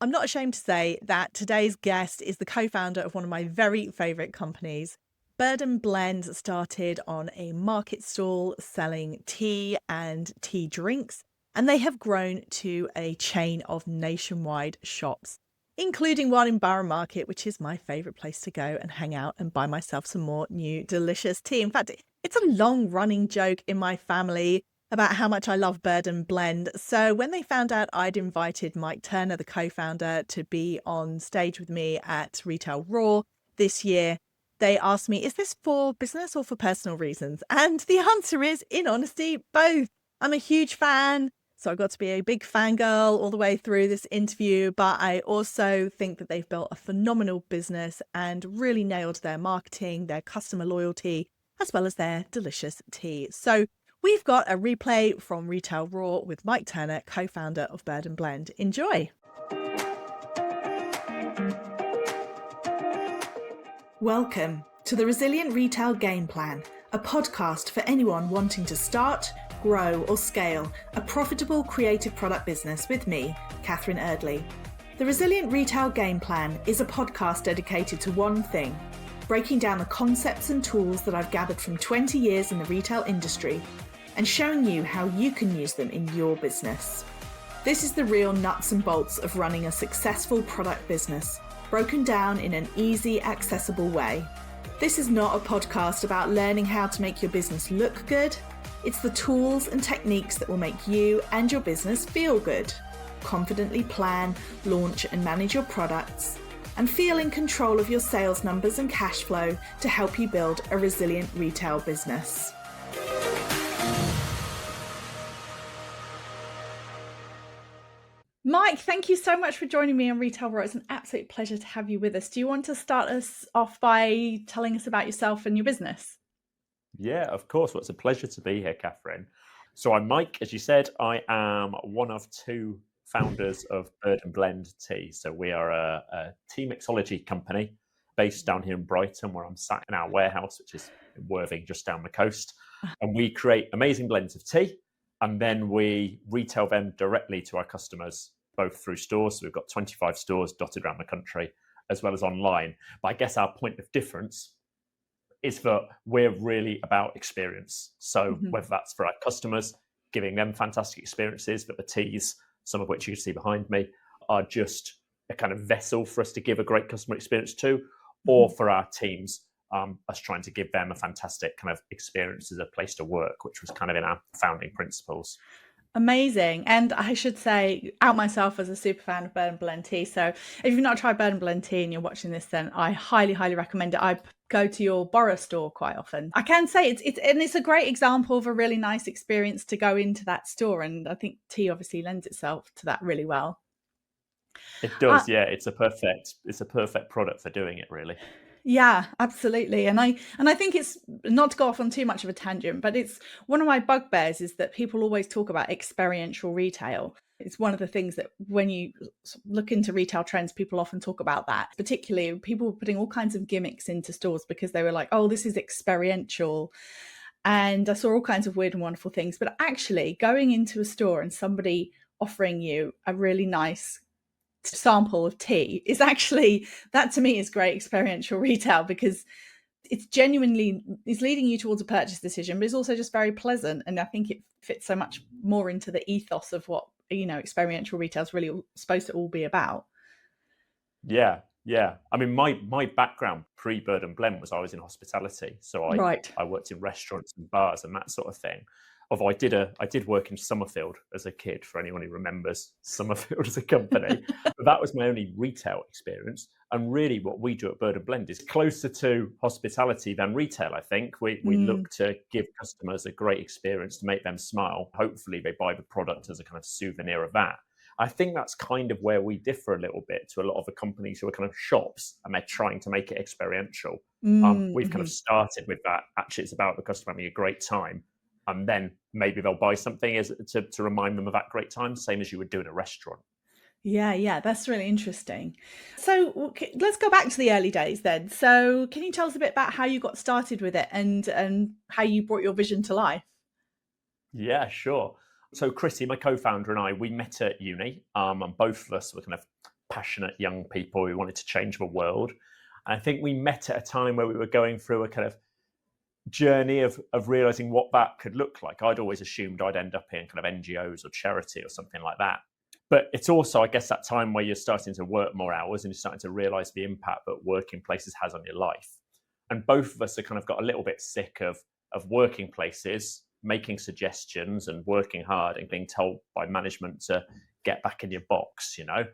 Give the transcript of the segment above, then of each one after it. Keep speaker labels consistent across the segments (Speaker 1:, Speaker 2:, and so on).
Speaker 1: I'm not ashamed to say that today's guest is the co-founder of one of my very favourite companies. Bird and Blend started on a market stall selling tea and tea drinks, and they have grown to a chain of nationwide shops, including one in Borough Market, which is my favourite place to go and hang out and buy myself some more new delicious tea. In fact, it's a long-running joke in my family about how much I love Bird and Blend. So when they found out I'd invited Mike Turner, the co-founder, to be on stage with me at Retail Raw this year, they asked me, is this for business or for personal reasons? And the answer is, in honesty, both. I'm a huge fan, so I got to be a big fangirl all the way through this interview, but I also think that they've built a phenomenal business and really nailed their marketing, their customer loyalty, as well as their delicious tea. So we've got a replay from Retail Raw with Mike Turner, co-founder of Bird and Blend. Enjoy. Welcome to the Resilient Retail Game Plan, a podcast for anyone wanting to start, grow or scale a profitable creative product business with me, Catherine Erdly. The Resilient Retail Game Plan is a podcast dedicated to one thing: breaking down the concepts and tools that I've gathered from 20 years in the retail industry and showing you how you can use them in your business. This is the real nuts and bolts of running a successful product business, broken down in an easy, accessible way. This is not a podcast about learning how to make your business look good. It's the tools and techniques that will make you and your business feel good. Confidently plan, launch and manage your products, and feel in control of your sales numbers and cash flow to help you build a resilient retail business. Mike, thank you so much for joining me on Retail Raw. It's an absolute pleasure to have you with us. Do you want to start us off by telling us about yourself and your business?
Speaker 2: Yeah, of course. Well, it's a pleasure to be here, Catherine. So I'm Mike, as you said. I am one of two founders of Bird and Blend Tea. So we are a tea mixology company based down here in Brighton, where I'm sat in our warehouse, which is in Worthing, just down the coast. And we create amazing blends of tea, and then we retail them directly to our customers, both through stores. So we've got 25 stores dotted around the country, as well as online. But I guess our point of difference is that we're really about experience. So whether that's for our customers, giving them fantastic experiences, but the teas, some of which you see behind me, are just a kind of vessel for us to give a great customer experience to, or for our teams, us trying to give them a fantastic kind of experience as a place to work, which was kind of in our founding principles.
Speaker 1: Amazing. And I should say, out myself as a super fan of Bird and Blend tea. So if you've not tried Bird and Blend tea and you're watching this, then I highly, highly recommend it. I go to your Borough store quite often. I can say it's a great example of a really nice experience to go into that store. And I think tea obviously lends itself to that really well.
Speaker 2: It does, yeah. It's a perfect product for doing it, really.
Speaker 1: Yeah, absolutely. And I think it's, not to go off on too much of a tangent, but it's one of my bugbears is that people always talk about experiential retail. It's one of the things that when you look into retail trends, people often talk about that, particularly people putting all kinds of gimmicks into stores because they were like, oh, this is experiential. And I saw all kinds of weird and wonderful things. But actually going into a store and somebody offering you a really nice sample of tea is actually, that to me is great experiential retail, because it's genuinely is leading you towards a purchase decision, but it's also just very pleasant. And I think it fits so much more into the ethos of what, experiential retail is really supposed to all be about.
Speaker 2: Yeah. I mean, my background pre-Bird and Blend was I was in hospitality. So I worked in restaurants and bars and that sort of thing. Although I did work in Summerfield as a kid, for anyone who remembers Summerfield as a company. But that was my only retail experience. And really what we do at Bird and Blend is closer to hospitality than retail, I think. We look to give customers a great experience to make them smile. Hopefully they buy the product as a kind of souvenir of that. I think that's kind of where we differ a little bit to a lot of the companies who are kind of shops and they're trying to make it experiential. We've kind of started with that. Actually, it's about the customer having a great time. And then maybe they'll buy something to remind them of that great time, same as you would do in a restaurant.
Speaker 1: Yeah, that's really interesting. So let's go back to the early days then. So can you tell us a bit about how you got started with it and how you brought your vision to life?
Speaker 2: Yeah, sure. So Chrissy, my co-founder, and I, we met at uni, and both of us were kind of passionate young people who wanted to change the world. And I think we met at a time where we were going through a kind of journey of realizing what that could look like. I'd always assumed I'd end up in kind of NGOs or charity or something like that. But it's also, I guess, that time where you're starting to work more hours and you're starting to realize the impact that working places has on your life. And both of us have kind of got a little bit sick of working places, making suggestions and working hard and being told by management to get back in your box, you know?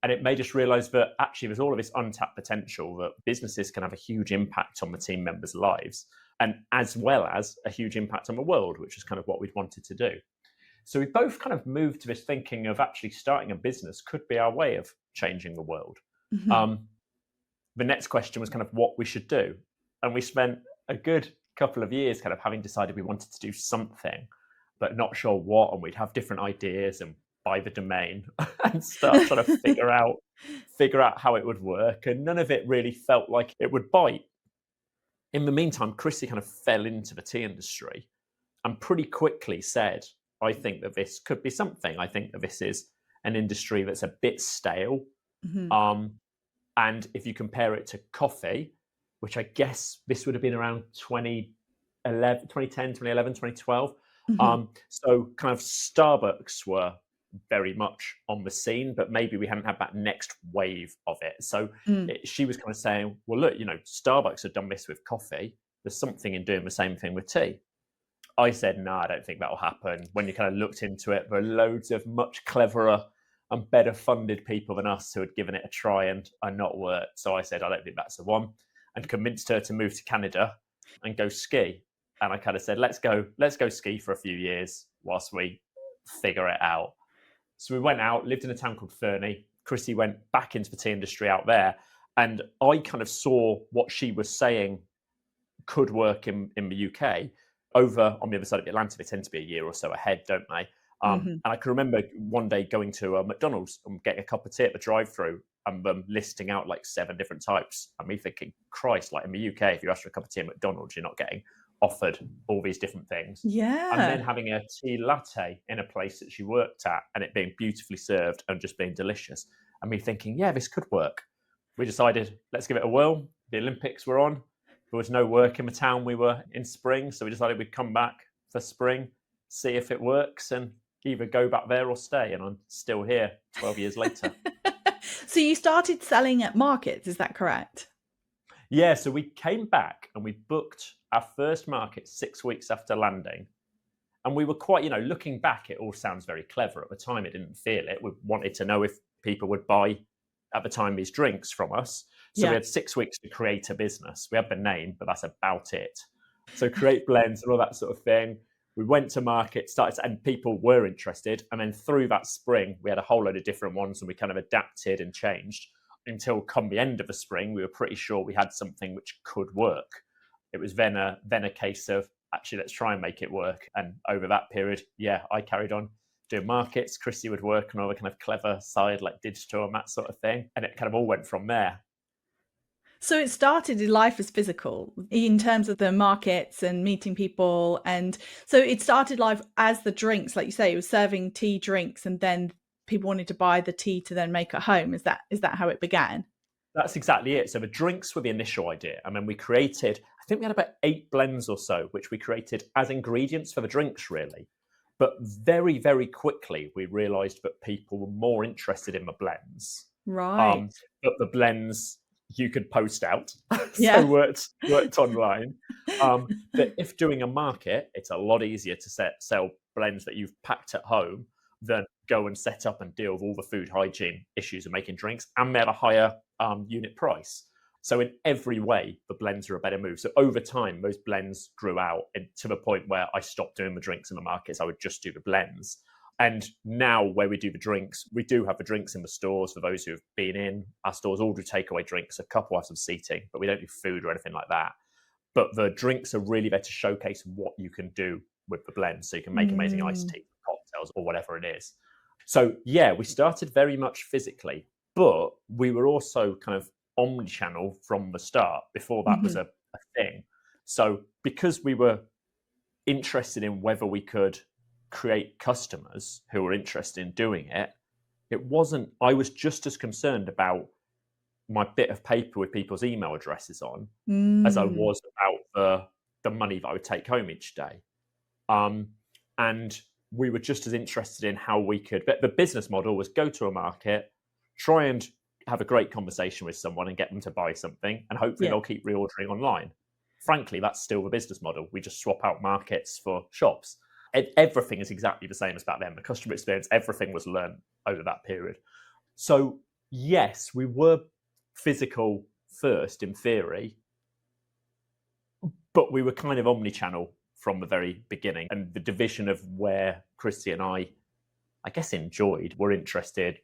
Speaker 2: And it made us realize that actually there's all of this untapped potential, that businesses can have a huge impact on the team members' lives, and as well as a huge impact on the world, which is kind of what we'd wanted to do. So we both kind of moved to this thinking of actually starting a business could be our way of changing the world.
Speaker 1: Mhm.
Speaker 2: The next question was kind of what we should do. And we spent a good couple of years kind of having decided we wanted to do something, but not sure what. And we'd have different ideas and buy the domain and start trying to figure out how it would work. And none of it really felt like it would bite. In the meantime, Chrissy kind of fell into the tea industry and pretty quickly said, I think that this could be something. I think that this is an industry that's a bit stale.
Speaker 1: Mhm.
Speaker 2: And if you compare it to coffee, which I guess this would have been around 2011, 2010, 2011, 2012.
Speaker 1: Mhm.
Speaker 2: So kind of Starbucks were very much on the scene, but maybe we hadn't had that next wave of it. So
Speaker 1: Mm.
Speaker 2: she was kind of saying, well, look, you know, Starbucks have done this with coffee. There's something in doing the same thing with tea. I said, no, I don't think that'll happen. When you kind of looked into it, there are loads of much cleverer and better funded people than us who had given it a try and not worked. So I said, I don't think that's the one, and convinced her to move to Canada and go ski. And I kind of said, let's go ski for a few years whilst we figure it out. So we went out, lived in a town called Fernie. Chrissy went back into the tea industry out there. And I kind of saw what she was saying could work in the UK. Over on the other side of the Atlantic, they tend to be a year or so ahead, don't they?
Speaker 1: Mhm.
Speaker 2: And I can remember one day going to a McDonald's and getting a cup of tea at the drive-through and them listing out like 7 different types. And me thinking, Christ, like in the UK, if you ask for a cup of tea at McDonald's, you're not getting offered all these different things. And then
Speaker 1: Yeah.
Speaker 2: having a tea latte in a place that she worked at and it being beautifully served and just being delicious. And me thinking, yeah, this could work. We decided, let's give it a whirl. The Olympics were on. There was no work in the town we were in spring, so we decided we'd come back for spring, see if it works, and either go back there or stay. And I'm still here 12 years later.
Speaker 1: So you started selling at markets, is that correct?
Speaker 2: Yeah, so we came back and we booked our first market 6 weeks after landing. And we were quite, you know, looking back, it all sounds very clever. At the time, it didn't feel it. We wanted to know if people would buy, at the time, these drinks from us. So we
Speaker 1: Yeah.
Speaker 2: had 6 weeks to create a business. We had the name, but that's about it. So create blends and all that sort of thing. We went to market, and people were interested. And then through that spring, we had a whole load of different ones and we kind of adapted and changed until come the end of the spring, we were pretty sure we had something which could work. It was then a case of, actually, let's try and make it work. And over that period, yeah, I carried on doing markets. Chrissy would work on all the kind of clever side, like digital and that sort of thing. And it kind of all went from there.
Speaker 1: So it started in life as physical in terms of the markets and meeting people. And so it started life as the drinks, like you say, it was serving tea drinks and then people wanted to buy the tea to then make at home. Is that how it began?
Speaker 2: That's exactly it. So the drinks were the initial idea. And then we created, I think we had about 8 blends or so, which we created as ingredients for the drinks, really. But very, very quickly, we realized that people were more interested in the blends.
Speaker 1: Right.
Speaker 2: Um, but the blends you could post out, so
Speaker 1: Yeah.
Speaker 2: worked online. That if doing a market, it's a lot easier to sell blends that you've packed at home than go and set up and deal with all the food hygiene issues of making drinks, and they're a higher unit price. So in every way, the blends are a better move. So over time, those blends grew out to the point where I stopped doing the drinks in the markets. I would just do the blends. And now where we do the drinks, we do have the drinks in the stores for those who have been in. Our stores all do takeaway drinks, a couple have some seating, but we don't do food or anything like that. But the drinks are really there to showcase what you can do with the blend. So you can make amazing iced tea, cocktails, or whatever it is. So yeah, we started very much physically, but we were also kind of omnichannel from the start before that was
Speaker 1: Mhm.
Speaker 2: a thing. So because we were interested in whether we could create customers who were interested in doing it, I was just as concerned about my bit of paper with people's email addresses on as I
Speaker 1: Mm.
Speaker 2: was about the money that I would take home each day. And we were just as interested in how we could, but the business model was go to a market, try and have a great conversation with someone and get them to buy something, and hopefully
Speaker 1: Yeah.
Speaker 2: they'll keep reordering online. Frankly, that's still the business model. We just swap out markets for shops. Everything is exactly the same as back then. The customer experience, everything was learned over that period. So yes, we were physical first in theory, but we were kind of omnichannel from the very beginning. And the division of where Chrissy and I guess, were interested,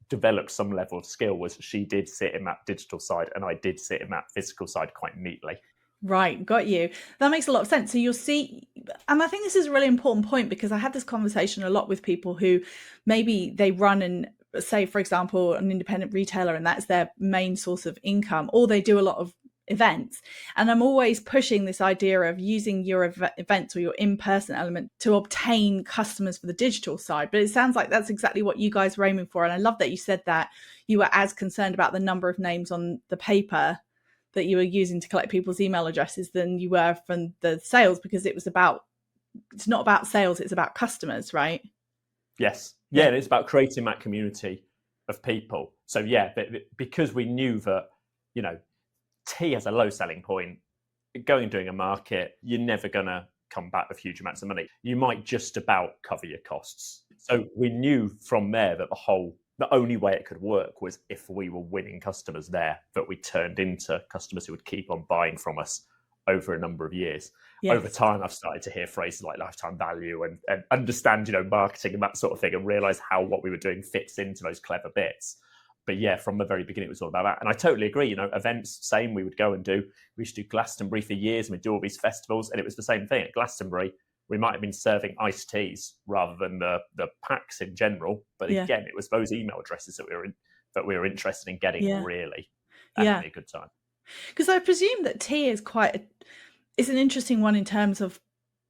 Speaker 2: developed some level of skill was she did sit in that digital side and I did sit in that physical side quite neatly.
Speaker 1: Right, got you. That makes a lot of sense. So you'll see, and I think this is a really important point because I had this conversation a lot with people who maybe they run and say, for example, an independent retailer and that's their main source of income, or they do a lot of events. And I'm always pushing this idea of using your events or your in-person element to obtain customers for the digital side. But it sounds like that's exactly what you guys were aiming for. And I love that you said that you were as concerned about the number of names on the paper that you were using to collect people's email addresses than you were from the sales, because it's not about sales, it's about customers, right?
Speaker 2: Yes. Yeah, it's about creating that community of people. So yeah, because we knew that, tea has a low selling point. Going and doing a market, you're never going to come back with huge amounts of money. You might just about cover your costs. So we knew from there that the only way it could work was if we were winning customers there, that we turned into customers who would keep on buying from us over a number of years.
Speaker 1: Yes.
Speaker 2: Over time, I've started to hear phrases like lifetime value and understand, marketing and that sort of thing, and realize how what we were doing fits into those clever bits. But yeah, from the very beginning, it was all about that. And I totally agree. Events, same, we would go and do. We used to do Glastonbury for years, and we'd do all these festivals, and it was the same thing. At Glastonbury, we might have been serving iced teas rather than the packs in general. But again, it was those email addresses that we were interested in getting really and having a good time.
Speaker 1: Because I presume that tea is it's an interesting one in terms of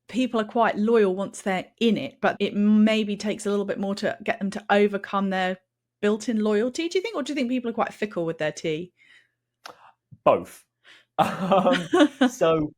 Speaker 1: people are quite loyal once they're in it, but it maybe takes a little bit more to get them to overcome their built-in loyalty, do you think? Or do you think people are quite fickle with their tea?
Speaker 2: Both. So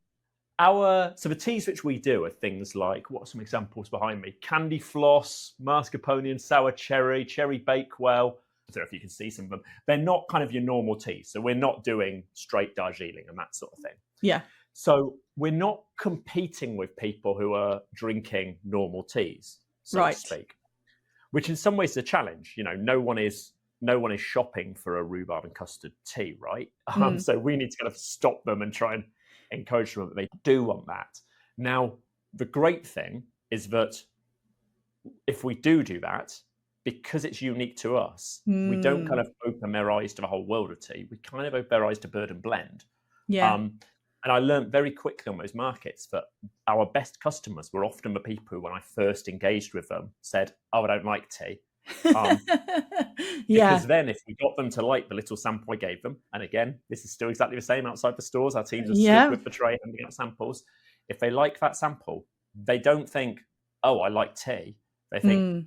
Speaker 2: the teas which we do are things like, what are some examples behind me? Candy floss, mascarpone and sour cherry bakewell. I don't know if you can see some of them. They're not kind of your normal teas. So we're not doing straight Darjeeling and that sort of thing.
Speaker 1: Yeah.
Speaker 2: So we're not competing with people who are drinking normal teas, so to speak, which in some ways is a challenge. No one is shopping for a rhubarb and custard tea, right? So we need to kind of stop them and try and encourage them that they do want that. Now, the great thing is that if we do that, because it's unique to us, we don't kind of open their eyes to the whole world of tea. We kind of open their eyes to Bird and Blend.
Speaker 1: Yeah.
Speaker 2: And I learned very quickly on those markets that our best customers were often the people who, when I first engaged with them, said, "Oh, I don't like tea." Because then if we got them to like the little sample I gave them, and again, this is still exactly the same outside the stores, our teams are stood with the tray handing out samples. If they like that sample, they don't think, "Oh, I like tea." They think,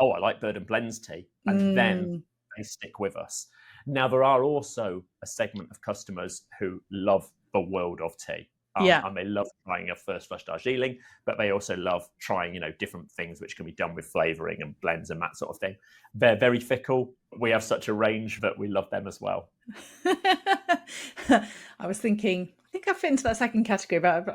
Speaker 2: "Oh, I like Bird and Blend's tea." And then they stick with us. Now, there are also a segment of customers who love the world of tea. And they love trying a first flush Darjeeling, but they also love trying, different things which can be done with flavouring and blends and that sort of thing. They're very fickle. We have such a range that we love them as well.
Speaker 1: I was thinking, I think I fit into that second category, but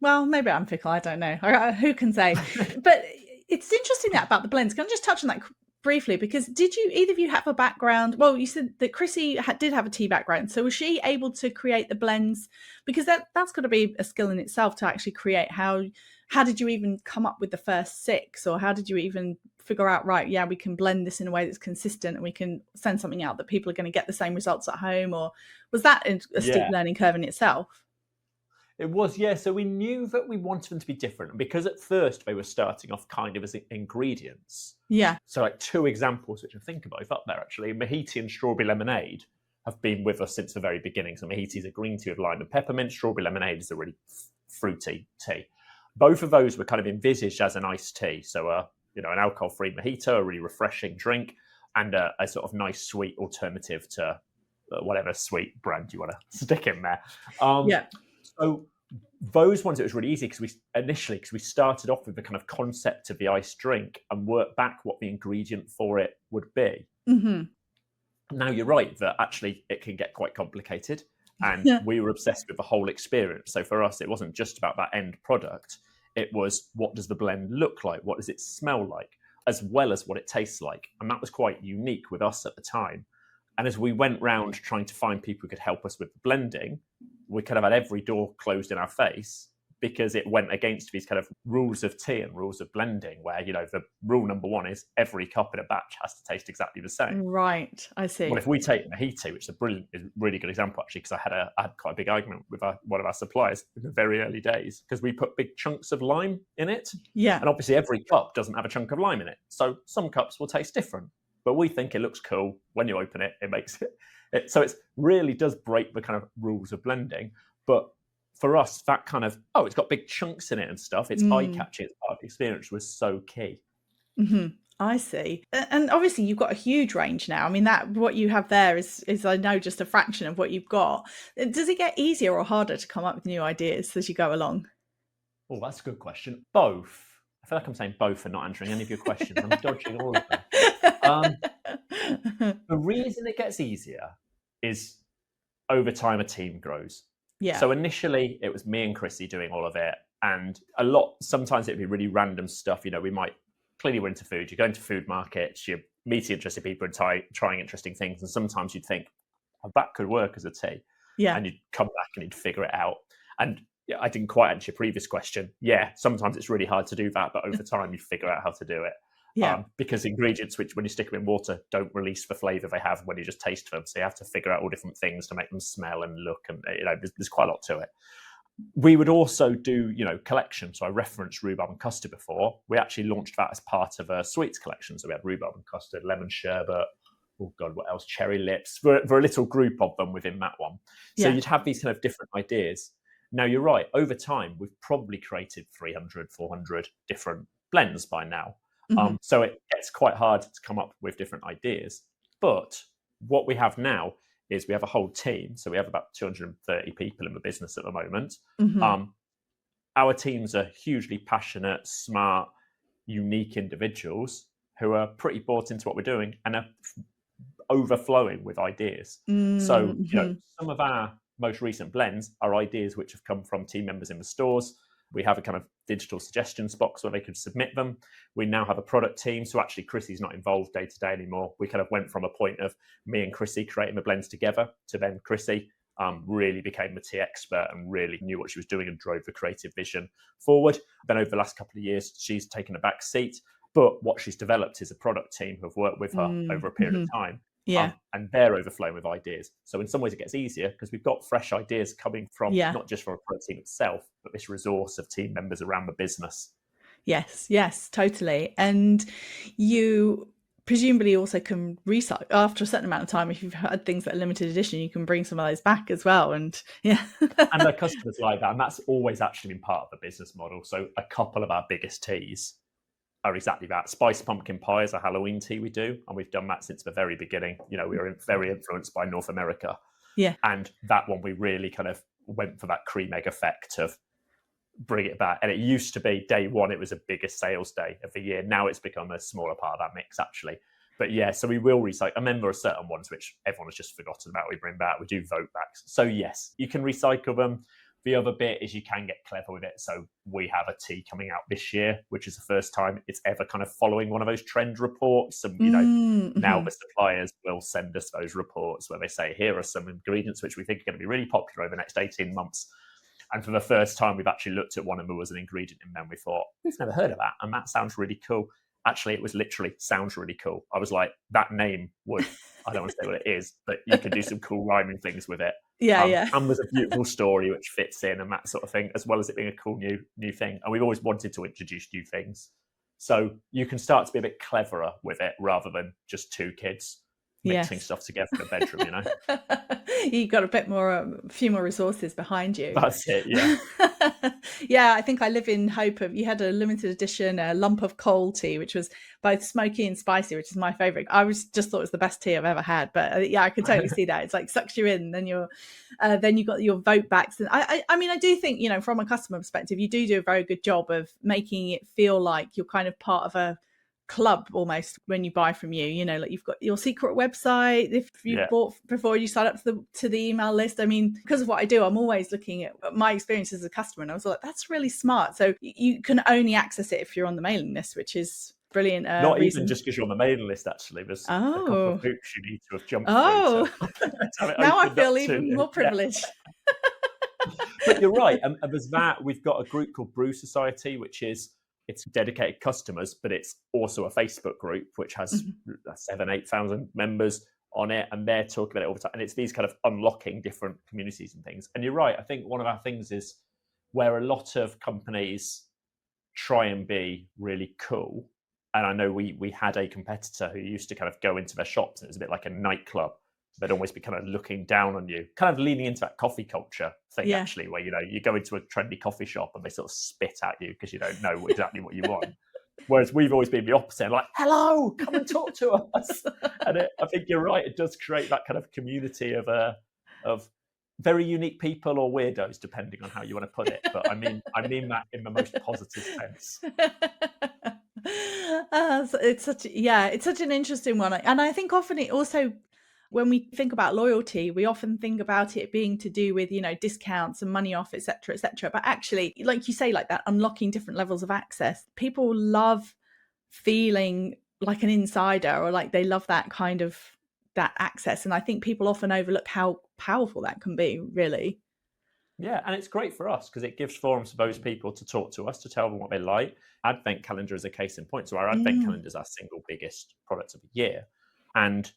Speaker 1: well, maybe I'm fickle. I don't know. Who can say? But it's interesting that about the blends. Can I just touch on that briefly? Because did either of you have a background? Well, you said that Chrissy did have a tea background. So was she able to create the blends? Because that's got to be a skill in itself to actually create. How did you even come up with the first 6? Or how did you even figure out, right, yeah, we can blend this in a way that's consistent and we can send something out that people are going to get the same results at home? Or was that a steep learning curve in itself?
Speaker 2: It was, yeah. So we knew that we wanted them to be different. And because at first they were starting off kind of as ingredients.
Speaker 1: Yeah.
Speaker 2: So like 2 examples, which I think are both up there actually. Mahiti and strawberry lemonade have been with us since the very beginning. So Mahiti is a green tea with lime and peppermint. Strawberry lemonade is a really fruity tea. Both of those were kind of envisaged as an iced tea. So an alcohol-free mojito, a really refreshing drink, and a sort of nice sweet alternative to whatever sweet brand you want to stick in there.
Speaker 1: Yeah.
Speaker 2: So those ones, it was really easy because we started off with the kind of concept of the iced drink and worked back what the ingredient for it would be.
Speaker 1: Mm-hmm.
Speaker 2: Now you're right that actually it can get quite complicated, and we were obsessed with the whole experience. So for us, it wasn't just about that end product. It was, what does the blend look like? What does it smell like? As well as what it tastes like. And that was quite unique with us at the time. And as we went round trying to find people who could help us with the blending, we kind of had every door closed in our face, because it went against these kind of rules of tea and rules of blending, where, the rule number one is every cup in a batch has to taste exactly the same.
Speaker 1: Right, I see.
Speaker 2: Well, if we take mojito, which is a really good example, actually, because I had quite a big argument with one of our suppliers in the very early days, because we put big chunks of lime in it.
Speaker 1: Yeah.
Speaker 2: And obviously every cup doesn't have a chunk of lime in it. So some cups will taste different, but we think it looks cool. When you open it, it makes it. So it really does break the kind of rules of blending. But for us, that kind of, it's got big chunks in it and stuff, it's eye-catching, it's part of the experience, was so key.
Speaker 1: Mm-hmm. I see. And obviously you've got a huge range now. I mean, that what you have there is I know, just a fraction of what you've got. Does it get easier or harder to come up with new ideas as you go along?
Speaker 2: Oh, that's a good question. Both. I feel like I'm saying both and not answering any of your questions. I'm dodging all of them. The reason it gets easier is over time a team grows.
Speaker 1: Yeah.
Speaker 2: So initially it was me and Chrissy doing all of it, and sometimes it'd be really random stuff. Clearly we're into food. You go into food markets, you're meeting interested people and trying interesting things, and sometimes you'd think, that could work as a tea.
Speaker 1: Yeah.
Speaker 2: And you'd come back and you'd figure it out. And I didn't quite answer your previous question. Yeah, sometimes it's really hard to do that, but over time you figure out how to do it.
Speaker 1: Yeah.
Speaker 2: Because ingredients, which when you stick them in water, don't release the flavour they have when you just taste them. So you have to figure out all different things to make them smell and look, and there's quite a lot to it. We would also do, collection. So I referenced rhubarb and custard before. We actually launched that as part of a sweets collection. So we had rhubarb and custard, lemon sherbet, oh God, what else? Cherry lips. For a little group of them within that one. So you'd have these kind of different ideas. Now you're right. Over time, we've probably created 300, 400 different blends by now.
Speaker 1: Mm-hmm.
Speaker 2: So it gets quite hard to come up with different ideas. But what we have now is we have a whole team. So we have about 230 people in the business at the moment.
Speaker 1: Mm-hmm.
Speaker 2: Our teams are hugely passionate, smart, unique individuals who are pretty bought into what we're doing and are overflowing with ideas.
Speaker 1: Mm-hmm.
Speaker 2: So, some of our most recent blends are ideas which have come from team members in the stores. We have a kind of digital suggestions box where they could submit them. We now have a product team. So actually Chrissy's not involved day to day anymore. We kind of went from a point of me and Chrissy creating the blends together to then Chrissy really became the tea expert and really knew what she was doing and drove the creative vision forward. Then over the last couple of years, she's taken a back seat. But what she's developed is a product team who have worked with her over a period of time.
Speaker 1: Yeah.
Speaker 2: And they're overflowing with ideas. So in some ways it gets easier because we've got fresh ideas coming from not just from a product team itself, but this resource of team members around the business.
Speaker 1: Yes, totally. And you presumably also can recycle after a certain amount of time. If you've had things that are limited edition, you can bring some of those back as well. And
Speaker 2: and the customers like that. And that's always actually been part of the business model. So a couple of our biggest teas are exactly that. Spiced pumpkin pie is a Halloween tea we do, and we've done that since the very beginning. We were very influenced by North America.
Speaker 1: Yeah.
Speaker 2: And that one we really kind of went for that cream egg effect of bring it back. And it used to be day one, it was the biggest sales day of the year. Now it's become a smaller part of that mix, actually. But yeah, so we will recycle. I remember certain ones which everyone has just forgotten about, we bring back. We do vote backs. So yes, you can recycle them. The other bit is you can get clever with it. So we have a tea coming out this year, which is the first time it's ever kind of following one of those trend reports. And, now the suppliers will send us those reports where they say, here are some ingredients which we think are going to be really popular over the next 18 months. And for the first time, we've actually looked at one and there was an ingredient in there and we thought, we've never heard of that. And that sounds really cool. Actually, it was literally sounds really cool. I was like, that name would, I don't want to say what it is, but you could do some cool rhyming things with it.
Speaker 1: Yeah.
Speaker 2: And there's a beautiful story which fits in and that sort of thing, as well as it being a cool new thing. And we've always wanted to introduce new things. So you can start to be a bit cleverer with it rather than just two kids mixing
Speaker 1: Yes.
Speaker 2: stuff together in a bedroom, you know?
Speaker 1: You got a bit more, a few more resources behind you.
Speaker 2: That's it, yeah.
Speaker 1: Yeah, I think I live in hope of, you had a limited edition lump of coal tea, which was both smoky and spicy, which is my favorite. I was just thought it was the best tea I've ever had. But yeah, I could totally see that. It's like sucks you in, then then you got your vote backs. And I mean, I do think, from a customer perspective, you do a very good job of making it feel like you're kind of part of a club almost when you buy from you, like you've got your secret website if you
Speaker 2: Yeah.
Speaker 1: bought before you sign up to the email list. I mean, because of what I do, I'm always looking at my experience as a customer, and I was like, that's really smart. So you can only access it if you're on the mailing list, which is brilliant.
Speaker 2: Not even
Speaker 1: Reason.
Speaker 2: just because you're on the mailing list, actually. There's a couple of
Speaker 1: Oh,
Speaker 2: hoops you need to have jumped through to,
Speaker 1: oh,
Speaker 2: to have it
Speaker 1: now I
Speaker 2: opened up
Speaker 1: feel
Speaker 2: to
Speaker 1: even
Speaker 2: you.
Speaker 1: more privileged.
Speaker 2: But you're right. And there's that. We've got a group called Brew Society, which it's dedicated customers, but it's also a Facebook group which has 7,000-8,000 members on it, and they're talking about it all the time. And it's these kind of unlocking different communities and things. And you're right. I think one of our things is where a lot of companies try and be really cool. And I know we had a competitor who used to kind of go into their shops, and it was a bit like a nightclub. They'd always be kind of looking down on you, kind of leaning into that coffee culture thing, actually, where, you go into a trendy coffee shop and they sort of spit at you because you don't know exactly what you want. Whereas we've always been the opposite, like, hello, come and talk to us. And I think you're right. It does create that kind of community of very unique people or weirdos, depending on how you want to put it. But I mean that in the most positive sense.
Speaker 1: It's such an interesting one. And I think often it also, when we think about loyalty, we often think about it being to do with, discounts and money off, etc., etc. But actually, like you say, like that, unlocking different levels of access. People love feeling like an insider, or like they love that kind of that access. And I think people often overlook how powerful that can be, really.
Speaker 2: Yeah, and it's great for us because it gives forums for those people to talk to us, to tell them what they like. Advent calendar is a case in point. So our Advent calendar is our single biggest product of the year. And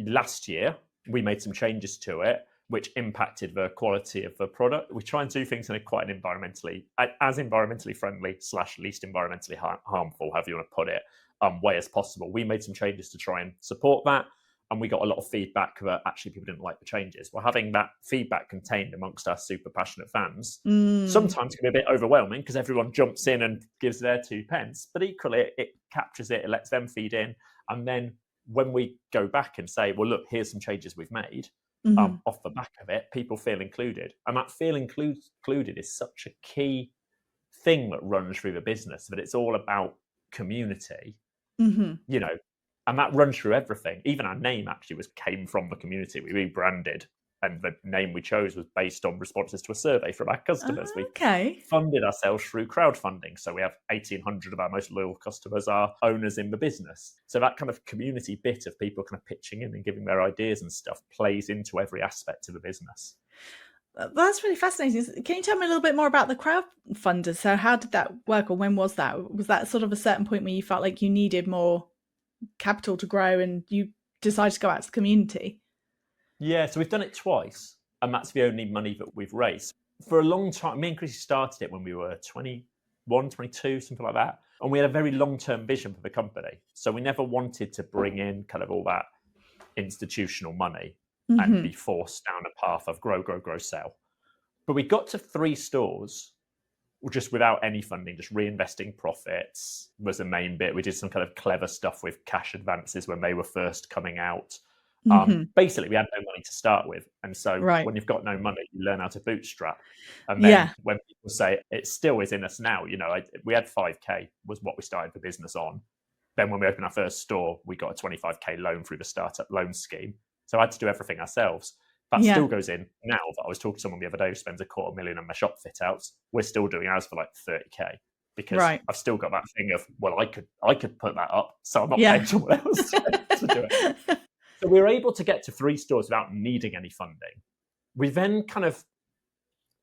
Speaker 2: last year, we made some changes to it, which impacted the quality of the product. We try and do things in quite an as environmentally friendly / least environmentally harmful, however you want to put it, way as possible. We made some changes to try and support that. And we got a lot of feedback that actually people didn't like the changes. Well, having that feedback contained amongst our super passionate fans sometimes can be a bit overwhelming because everyone jumps in and gives their 2 pence. But equally, it captures it lets them feed in. And then when we go back and say, well, look, here's some changes we've made off the back of it, people feel included. And that feel included is such a key thing that runs through the business, that it's all about community, and that runs through everything. Even our name actually came from the community. We rebranded, and the name we chose was based on responses to a survey from our customers.
Speaker 1: Okay.
Speaker 2: We funded ourselves through crowdfunding. So we have 1,800 of our most loyal customers are owners in the business. So that kind of community bit of people kind of pitching in and giving their ideas and stuff plays into every aspect of the business.
Speaker 1: That's really fascinating. Can you tell me a little bit more about the crowdfunders? So how did that work, or when was that? Was that sort of a certain point where you felt like you needed more capital to grow and you decided to go out to the community?
Speaker 2: Yeah, so we've done it twice, and that's the only money that we've raised. For a long time, me and Chrissy started it when we were 21, 22, something like that. And we had a very long-term vision for the company. So we never wanted to bring in kind of all that institutional money and be forced down a path of grow, sell. But we got to 3 stores just without any funding, just reinvesting profits was the main bit. We did some kind of clever stuff with cash advances when they were first coming out. Basically, we had no money to start with. And so when you've got no money, you learn how to bootstrap. And then when people say it still is in us now, we had 5K was what we started the business on. Then when we opened our first store, we got a 25K loan through the startup loan scheme. So I had to do everything ourselves. That still goes in now. That I was talking to someone the other day who spends $250,000 on my shop fit outs. We're still doing ours for like 30K because I've still got that thing of, well, I could put that up, so I'm not paying someone else to do it. So we were able to get to 3 stores without needing any funding. We then kind of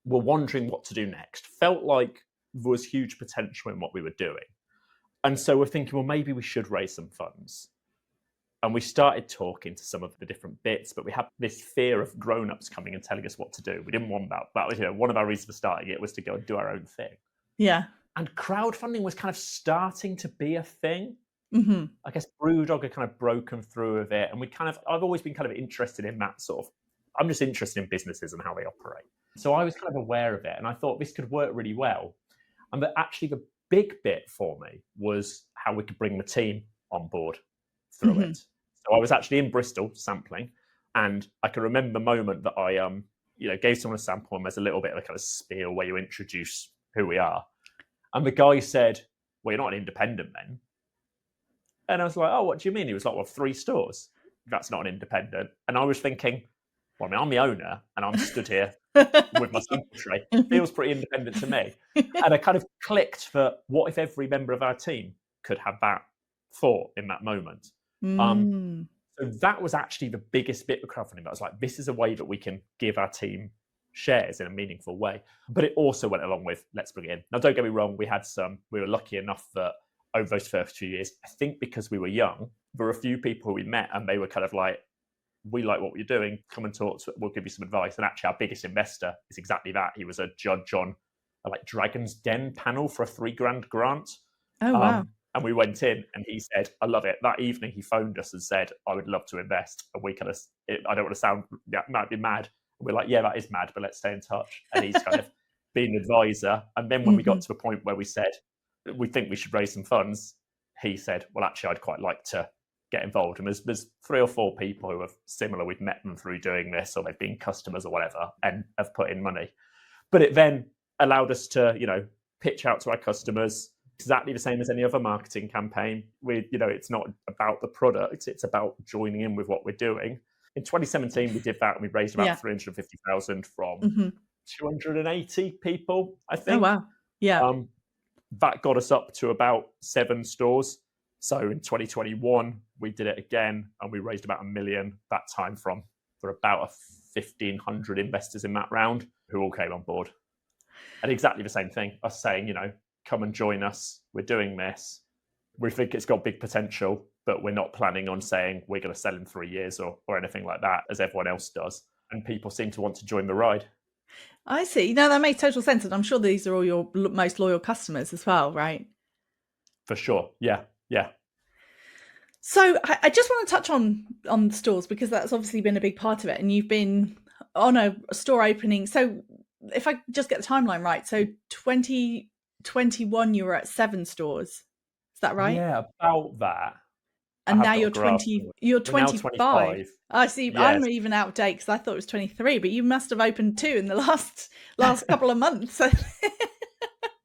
Speaker 2: were wondering what to do next. Felt like there was huge potential in what we were doing. And so we're thinking, well, maybe we should raise some funds. And we started talking to some of the different bits, but we had this fear of grown-ups coming and telling us what to do. We didn't want that. That was, one of our reasons for starting it was to go and do our own thing.
Speaker 1: Yeah.
Speaker 2: And crowdfunding was kind of starting to be a thing. I guess Brewdog had kind of broken through with it, and I've always been kind of interested in that sort of. I'm just interested in businesses and how they operate. So I was kind of aware of it, and I thought this could work really well. And that actually the big bit for me was how we could bring the team on board through it. So I was actually in Bristol sampling, and I can remember the moment that I gave someone a sample, and there's a little bit of a kind of spiel where you introduce who we are. And the guy said, "Well, you're not an independent then." And I was like, "Oh, what do you mean?" He was like, "Well, 3 stores. That's not an independent." And I was thinking, well, I mean, I'm the owner and I'm stood here with my sample tray. Feels pretty independent to me. And I kind of clicked that what if every member of our team could have that thought in that moment? So that was actually the biggest bit of crowdfunding. I was like, this is a way that we can give our team shares in a meaningful way. But it also went along with, let's bring it in. Now, don't get me wrong, we were lucky enough that over those first 2 years, I think because we were young, there were a few people who we met and they were kind of like, we like what you're doing, come and talk to it, we'll give you some advice. And actually our biggest investor is exactly that. He was a judge on a Dragon's Den panel for a $3,000 grant.
Speaker 1: Oh, wow.
Speaker 2: And we went in and he said, I love it. That evening he phoned us and said, I would love to invest. And we kind of, I don't want to sound, that might be mad. And we're like, yeah, that is mad, but let's stay in touch. And he's kind of been an advisor. And then when we got to the point where we said, we think we should raise some funds, he said, well, actually, I'd quite like to get involved. And there's 3 or 4 people who are similar. We've met them through doing this, or they've been customers or whatever, and have put in money. But it then allowed us to, pitch out to our customers exactly the same as any other marketing campaign. It's not about the product; it's about joining in with what we're doing. In 2017, we did that, and we raised about 350,000 from 280 people, I think.
Speaker 1: Oh, wow. Yeah.
Speaker 2: That got us up to about 7 stores. So in 2021, we did it again, and we raised about $1 million that time for about 1,500 investors in that round who all came on board. And exactly the same thing, us saying, come and join us. We're doing this. We think it's got big potential, but we're not planning on saying we're going to sell in 3 years or anything like that, as everyone else does. And people seem to want to join the ride.
Speaker 1: I see. No, that makes total sense. And I'm sure these are all your most loyal customers as well, right?
Speaker 2: For sure. Yeah.
Speaker 1: So I just want to touch on stores, because that's obviously been a big part of it. And you've been on a store opening. So if I just get the timeline right, so 2021, you were at 7 stores. Is that right?
Speaker 2: Yeah, about that.
Speaker 1: And now you're 20. You're 25. I see. Yes. I'm even out of date because I thought it was 23. But you must have opened 2 in the last couple of months.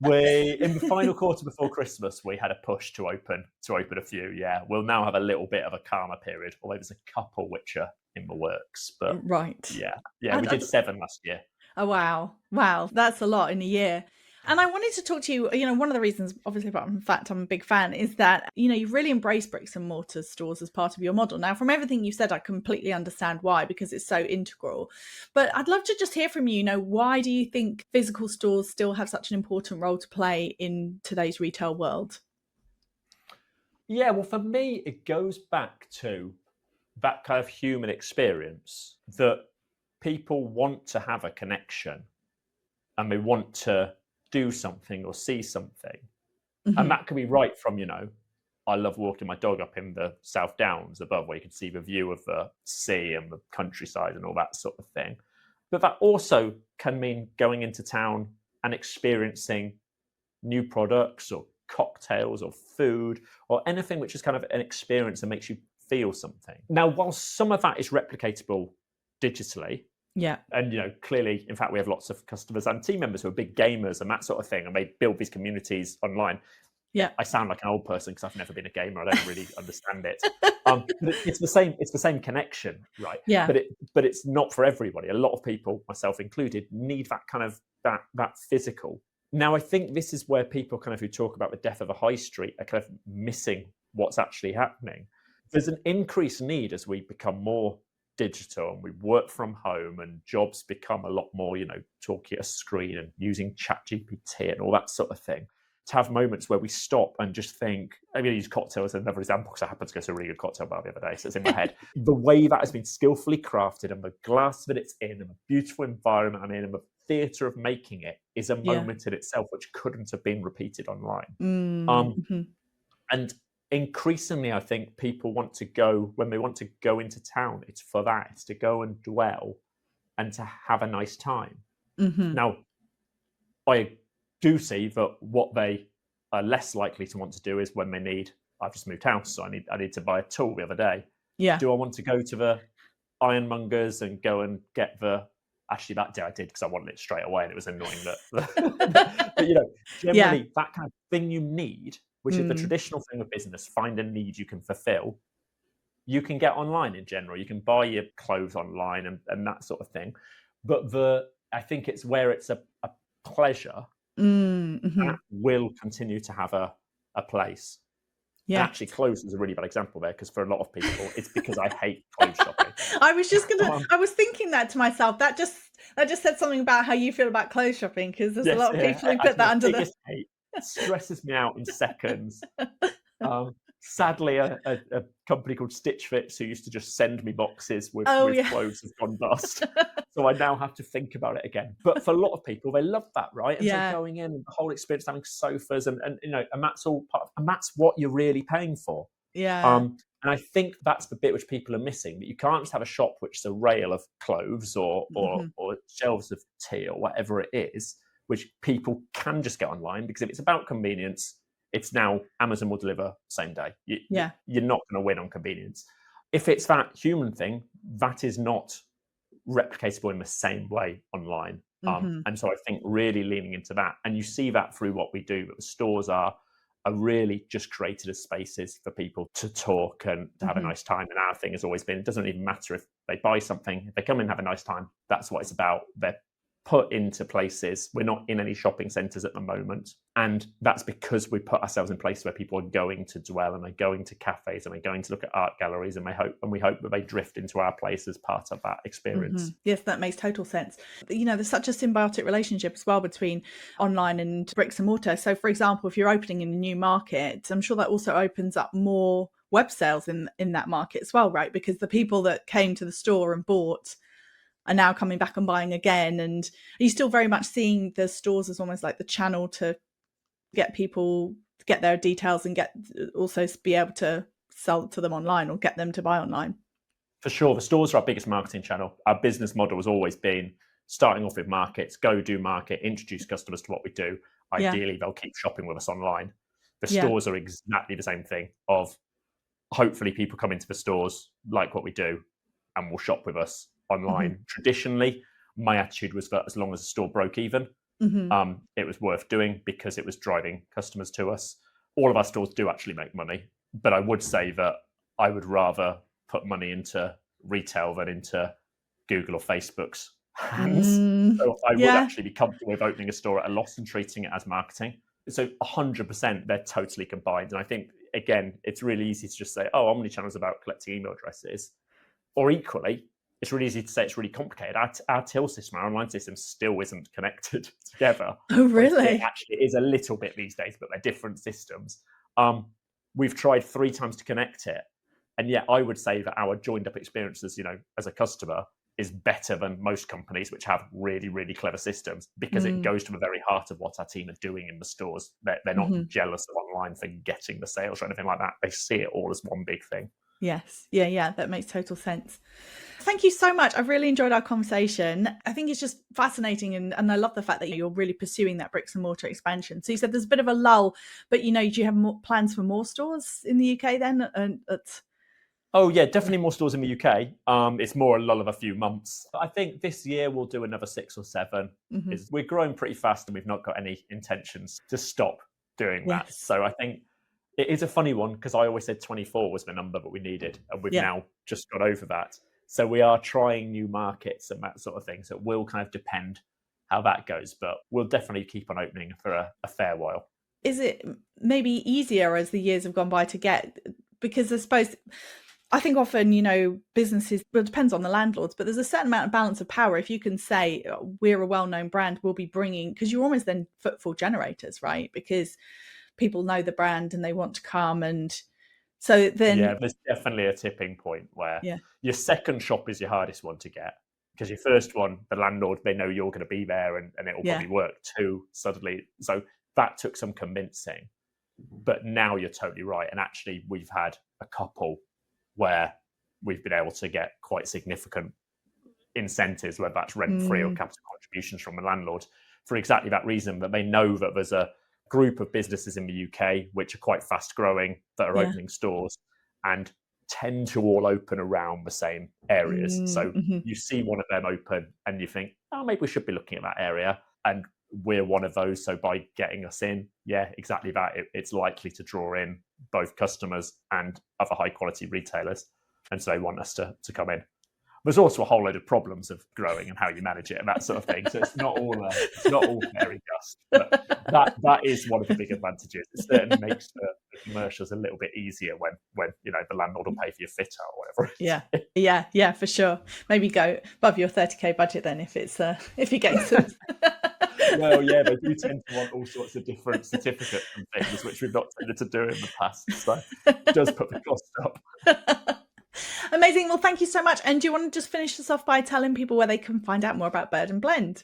Speaker 2: In the final quarter before Christmas, we had a push to open a few. Yeah, we'll now have a little bit of a calmer period, although there's a couple which are in the works. But
Speaker 1: right,
Speaker 2: yeah, we did 7 last year.
Speaker 1: Oh wow, that's a lot in a year. And I wanted to talk to you, one of the reasons, obviously, but in fact, I'm a big fan, is that, you've really embraced bricks and mortar stores as part of your model. Now, from everything you said, I completely understand why, because it's so integral. But I'd love to just hear from you, why do you think physical stores still have such an important role to play in today's retail world?
Speaker 2: Yeah, well, for me, it goes back to that kind of human experience that people want to have a connection and they want to do something or see something. And that can be right from, I love walking my dog up in the South Downs above where you can see the view of the sea and the countryside and all that sort of thing. But that also can mean going into town and experiencing new products or cocktails or food or anything which is kind of an experience and makes you feel something. Now, while some of that is replicatable digitally,
Speaker 1: yeah,
Speaker 2: and clearly, in fact, we have lots of customers and team members who are big gamers and that sort of thing, and they build these communities online.
Speaker 1: Yeah,
Speaker 2: I sound like an old person because I've never been a gamer. I don't really understand it. But it's the same. It's the same connection, right?
Speaker 1: Yeah.
Speaker 2: But it's not for everybody. A lot of people, myself included, need that kind of that physical. Now, I think this is where people kind of who talk about the death of a high street are kind of missing what's actually happening. There's an increased need as we become more digital and we work from home and jobs become a lot more, talking at a screen and using ChatGPT and all that sort of thing, to have moments where we stop and just think. I'm going to use cocktail as another example because I happened to go to a really good cocktail bar the other day, so it's in my head. The way that has been skillfully crafted and the glass that it's in and the beautiful environment I'm in and the theatre of making it is a moment in itself which couldn't have been repeated online. And increasingly, I think people want to go, when they want to go into town, it's for that. It's to go and dwell and to have a nice time.
Speaker 1: Hmm.
Speaker 2: Now, I do see that what they are less likely to want to do is when they need, I've just moved house, so I need to buy a tool the other day.
Speaker 1: Yeah.
Speaker 2: Do I want to go to the ironmongers and go and get the, actually that day I did because I wanted it straight away and it was annoying that but
Speaker 1: Yeah.
Speaker 2: generally that kind of thing you need, which is the
Speaker 1: Mm.
Speaker 2: traditional thing of business, find a need you can fulfill, you can get online in general. You can buy your clothes online and that sort of thing. But I think it's where it's a pleasure
Speaker 1: Mm-hmm.
Speaker 2: that will continue to have a place. And
Speaker 1: Yeah.
Speaker 2: actually, clothes is a really bad example there because for a lot of people, it's because I hate clothes shopping.
Speaker 1: I was thinking that to myself. That just said something about how you feel about clothes shopping, because there's a
Speaker 2: Yes,
Speaker 1: lot of
Speaker 2: yeah.
Speaker 1: people who put
Speaker 2: Actually,
Speaker 1: that
Speaker 2: my
Speaker 1: under the.
Speaker 2: biggest hate stresses me out in seconds. Sadly, a company called Stitch Fits, who used to just send me boxes
Speaker 1: Oh
Speaker 2: with
Speaker 1: yeah.
Speaker 2: clothes, has gone bust. So I now have to think about it again. But for a lot of people, they love that, right? And so
Speaker 1: Yeah.
Speaker 2: going in and the whole experience, having sofas and and that's all part of, and that's what you're really paying for.
Speaker 1: Yeah.
Speaker 2: And I think that's the bit which people are missing. That you can't just have a shop which is a rail of clothes
Speaker 1: Mhm.
Speaker 2: or shelves of tea or whatever it is, which people can just get online, because if it's about convenience, it's now Amazon will deliver same day.
Speaker 1: Yeah.
Speaker 2: You're not going to win on convenience. If it's that human thing, that is not replicatable in the same way online.
Speaker 1: Mhm.
Speaker 2: And so I think really leaning into that, and you see that through what we do, but the stores are really just created as spaces for people to talk and to have a
Speaker 1: Mhm.
Speaker 2: nice time. And our thing has always been, it doesn't even matter if they buy something, if they come in and have a nice time, that's what it's about. They're put into places. We're not in any shopping centres at the moment. And that's because we put ourselves in places where people are going to dwell and they're going to cafes and they're going to look at art galleries, and we hope that they drift into our place as part of that experience.
Speaker 1: Yes, that makes total sense. There's such a symbiotic relationship as well between online and bricks and mortar. So, for example, if you're opening in a new market, I'm sure that also opens up more web sales in that market as well, right? Because the people that came to the store and bought are now coming back and buying again. And are you still very much seeing the stores as almost like the channel to get people to get their details and get also be able to sell to them online or get them to buy online?
Speaker 2: For sure, the stores are our biggest marketing channel. Our business model has always been starting off with markets, go do market, introduce customers to what we do.
Speaker 1: Yeah.
Speaker 2: Ideally, they'll keep shopping with us online. The
Speaker 1: Yeah.
Speaker 2: stores are exactly the same thing of, hopefully people come into the stores, like what we do, and will shop with us
Speaker 1: Hmm.
Speaker 2: online. Traditionally, my attitude was that as long as the store broke even,
Speaker 1: Hmm.
Speaker 2: it was worth doing because it was driving customers to us. All of our stores do actually make money, but I would say that I would rather put money into retail than into Google or Facebook's hands. So I would
Speaker 1: Yeah.
Speaker 2: actually be comfortable with opening a store at a loss and treating it as marketing. So 100%, they're totally combined. And I think, again, it's really easy to just say, oh, omnichannel is about collecting email addresses. Or equally, it's really easy to say it's really complicated. Our till system, our online system still isn't connected together.
Speaker 1: Oh,
Speaker 2: But it
Speaker 1: really?
Speaker 2: actually is a little bit these days, but they're different systems. We've tried 3 times to connect it. And yet I would say that our joined up experiences, as a customer, is better than most companies which have really, really clever systems, because it
Speaker 1: Mm.
Speaker 2: goes to the very heart of what our team are doing in the stores. They're not
Speaker 1: Hmm.
Speaker 2: jealous of online for getting the sales or anything like that. They see it all as one big thing.
Speaker 1: Yes. Yeah, yeah, that makes total sense. Thank you so much. I've really enjoyed our conversation. I think it's just fascinating, and I love the fact that you're really pursuing that bricks and mortar expansion. So you said there's a bit of a lull, but do you have more plans for more stores in the UK then? And
Speaker 2: Oh yeah, definitely more stores in the UK. It's more a lull of a few months. I think this year we'll do another 6 or 7.
Speaker 1: Mhm.
Speaker 2: We're growing pretty fast, and we've not got any intentions to stop doing that.
Speaker 1: Yes.
Speaker 2: So I think it is a funny one, because I always said 24 was the number that we needed, and we've
Speaker 1: Yeah.
Speaker 2: now just got over that. So we are trying new markets and that sort of thing. So it will kind of depend how that goes, but we'll definitely keep on opening for a fair while.
Speaker 1: Is it maybe easier as the years have gone by to get, because I think often, businesses, well, it depends on the landlords, but there's a certain amount of balance of power. If you can say, we're a well-known brand, we'll be bringing, because you're almost then footfall generators, right? Because people know the brand and they want to come. And so
Speaker 2: Yeah,
Speaker 1: then,
Speaker 2: there's definitely a tipping point where
Speaker 1: yeah,
Speaker 2: your second shop is your hardest one to get, because your first one, the landlord, they know you're going to be there, and it will
Speaker 1: yeah,
Speaker 2: probably work too suddenly. So that took some convincing. But now you're totally right. And actually, we've had a couple where we've been able to get quite significant incentives, whether that's rent-free or capital contributions from a landlord, for exactly that reason, that they know that there's a group of businesses in the UK which are quite fast growing that are opening stores and tend to all open around the same areas. So you see one of them open and you think, oh, maybe we should be looking at that area. And we're one of those. So by getting us in, yeah, exactly that. It's likely to draw in both customers and other high quality retailers. And so they want us to come in. There's also a whole load of problems of growing and how you manage it and that sort of thing. So it's not all fairy dust. But that is one of the big advantages. It certainly makes the commercials a little bit easier when the landlord will pay for your fit out or whatever.
Speaker 1: Yeah, for sure. Maybe go above your 30k budget then if you're getting some.
Speaker 2: Well, yeah, they do tend to want all sorts of different certificates and things, which we've not tended to do in the past. So it does put the cost up.
Speaker 1: Amazing. Well, thank you so much. And do you want to just finish this off by telling people where they can find out more about Bird and Blend?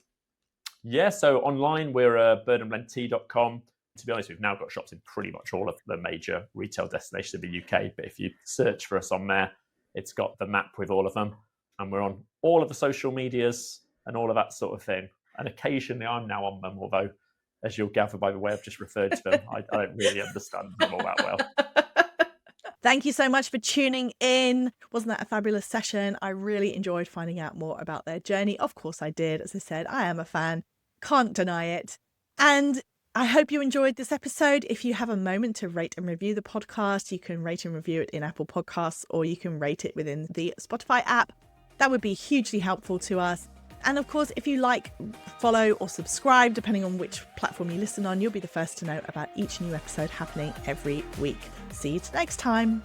Speaker 2: Yeah, so online we're birdandblendtea.com. To be honest, we've now got shops in pretty much all of the major retail destinations in the UK. But if you search for us on there, it's got the map with all of them. And we're on all of the social medias and all of that sort of thing. And occasionally I'm now on them, although, as you'll gather by the way I've just referred to them, I don't really understand them all that well.
Speaker 1: Thank you so much for tuning in. Wasn't that a fabulous session? I really enjoyed finding out more about their journey. Of course I did. As I said, I am a fan. Can't deny it. And I hope you enjoyed this episode. If you have a moment to rate and review the podcast, you can rate and review it in Apple Podcasts, or you can rate it within the Spotify app. That would be hugely helpful to us. And of course, if you like, follow or subscribe, depending on which platform you listen on, you'll be the first to know about each new episode happening every week. See you next time.